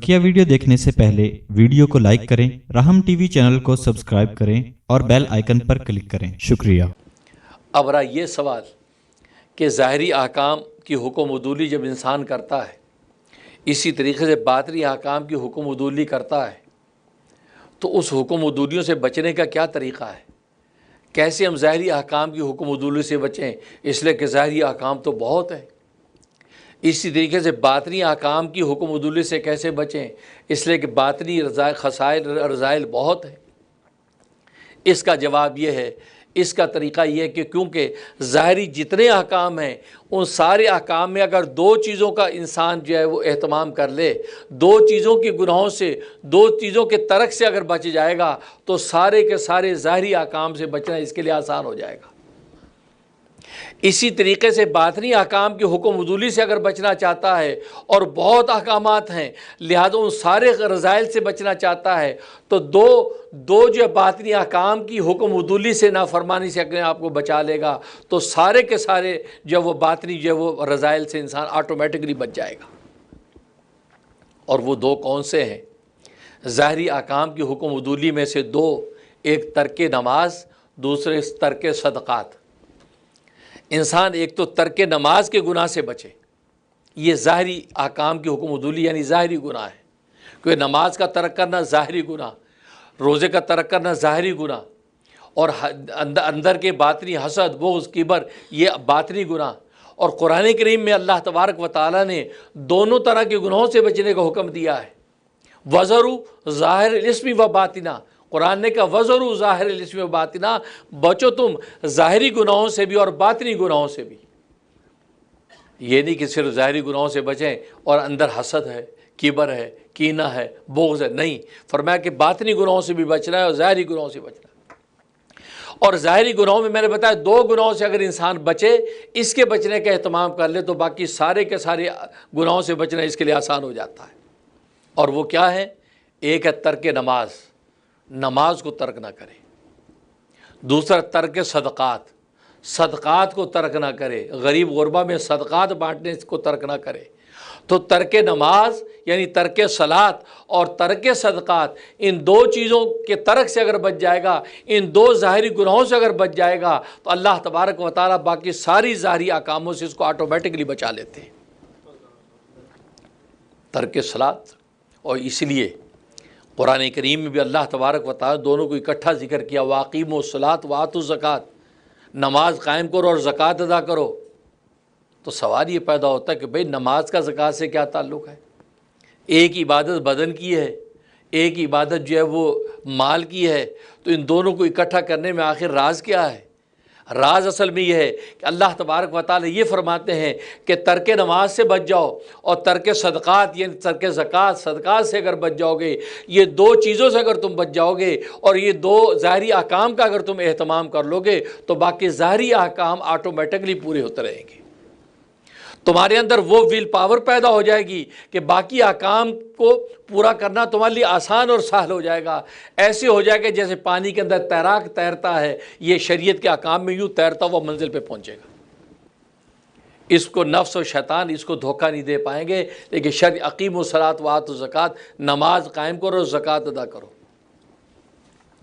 बकिया video देखने से पहले वीडियो को लाइक करें, राहम टीवी चैनल को सब्सक्राइब करें और बेल आइकन पर क्लिक करें। शुक्रिया। अब रहा ये सवाल कि ज़ाहिरी अहकाम की हुक्म उदूली जब इंसान करता है, इसी तरीके से बातनी अहकाम की हुक्म उदूली करता है, तो उस हुक्म उदूलियों से बचने का क्या तरीक़ा है? कैसे हम ज़ाहिरी अहकाम की हुक्म उदूली से बचें, इसलिए कि ज़ाहिरी अहकाम तो बहुत हैं। इसी तरीके से बातनी अहकाम की हुक्म उदूली से कैसे बचें, इसलिए कि बातनी खसाइल रज़ाइल बहुत हैं। इसका जवाब ये है, इसका तरीक़ा ये है कि क्योंकि ज़ाहिरी जितने अहकाम हैं उन सारे अहकाम में अगर दो चीज़ों का इंसान जो है वो एहतमाम कर ले, दो चीज़ों के गुनाहों से, दो चीज़ों के तर्क से अगर बच जाएगा तो सारे के सारे ज़ाहिरी अहकाम से बचना इसके लिए आसान हो जाएगा। इसी तरीके से बातनी अहकाम की हुक्म उदूली से अगर बचना चाहता है और बहुत अहकामात हैं, लिहाजा उन सारे रज़ाइल से बचना चाहता है, तो दो जो बातनी अहकाम की हुक्म उदूली से नाफरमानी से अपने आप को बचा लेगा तो सारे के सारे जो वो बातनी जो वो रज़ाइल से इंसान ऑटोमेटिकली बच जाएगा। और वो दो कौन से हैं? ज़ाहिरी अहकाम की हुक्म उदूली में से दो, एक तर्क नमाज, दूसरे तर्क सदक़ात। इंसान एक तो तर्क नमाज के गुनाह से बचे, ये ज़ाहिरी अहकाम की हुक्म उदूली यानी ज़ाहिरी गुनाह है, क्योंकि नमाज का तर्क करना ज़ाहिरी गुनाह, रोज़े का तर्क करना ज़ाहिरी गुनाह, और अंदर के बातनी हसद, बुग़्ज़, किबर, ये बातनी गुनाह। और कुरान करीम में अल्लाह तबारक व तआला ने दोनों तरह के गुनाहों से बचने का हुक्म दिया है। वज़रू ज़ाहिर इस्मी व बातिना, कुरान ने कहा वज़रू ज़ाहिर इस्मी व बातिना, बचो तुम ज़ाहिरी गुनाहों से भी और बातिनी गुनाहों से भी। ये नहीं कि सिर्फ ज़ाहिरी गुनाहों से बचें और अंदर हसद है, किबर है, कीना है, बुग़्ज़ है, नहीं, फरमाया कि बातिनी गुनाहों से भी बचना है और ज़ाहिरी गुनाहों से बचना है। और ज़ाहिरी गुनाहों में मैंने बताया दो गुनाहों से अगर इंसान बचे, इसके बचने का एहतमाम कर ले तो बाकी सारे के सारे गुनाहों से बचना इसके लिए आसान हो जाता है। और वो क्या है? एक है तर्क नमाज, नमाज को तर्क ना करे। दूसरा तर्क सदक़ात, सदक़ात को तर्क ना करे, गरीब गुरबा में सदक़ात बांटने को तर्क ना करे। तो तर्क नमाज यानी तर्क सलात और तर्क सदक़ात, इन दो चीज़ों के तर्क से अगर बच जाएगा, इन दो ज़ाहिरी गुनाहों से अगर बच जाएगा, तो अल्लाह तबारक व तआला बाकी सारी ज़ाहिरी अहकामों से इसको ऑटोमेटिकली बचा लेते हैं। तर्क सलात, और इसलिए कुरान करीम में भी अल्लाह तबारक व तआला दोनों को इकट्ठा ज़िक्र किया, वाक़ीमुस्सलात व आतु ज़कात, नमाज कायम करो और ज़कात अदा करो। तो सवाल ये पैदा होता है कि भाई नमाज का ज़कात से क्या ताल्लुक़ है? एक इबादत बदन की है, एक इबादत जो है वो माल की है, तो इन दोनों को इकट्ठा करने में आखिर राज क्या है? राज असल में यह है कि अल्लाह तबारक व तआला ये फरमाते हैं कि तर्क नमाज से बच जाओ और तर्क सदक़ात यानी तर्क ज़कात, सदक़ात से अगर बच जाओगे, ये दो चीज़ों से अगर तुम बच जाओगे और ये दो ज़ाहिरी अहकाम का अगर तुम एहतमाम कर लोगे, तो बाकी ज़ाहिरी अहकाम ऑटोमेटिकली पूरे होते रहेंगे। तुम्हारे अंदर वो विल पावर पैदा हो जाएगी कि बाकी अहकाम को पूरा करना तुम्हारे लिए आसान और सहल हो जाएगा। ऐसे हो जाएगा जैसे पानी के अंदर तैराक तैरता है, ये शरीयत के अहकाम में यूँ तैरता हुआ मंजिल पे पहुँचेगा। इसको नफ्स और शैतान इसको धोखा नहीं दे पाएंगे, लेकिन अक़ीमुस्सलात व आतु ज़कात, नमाज कायम करो, ज़कात अदा करो।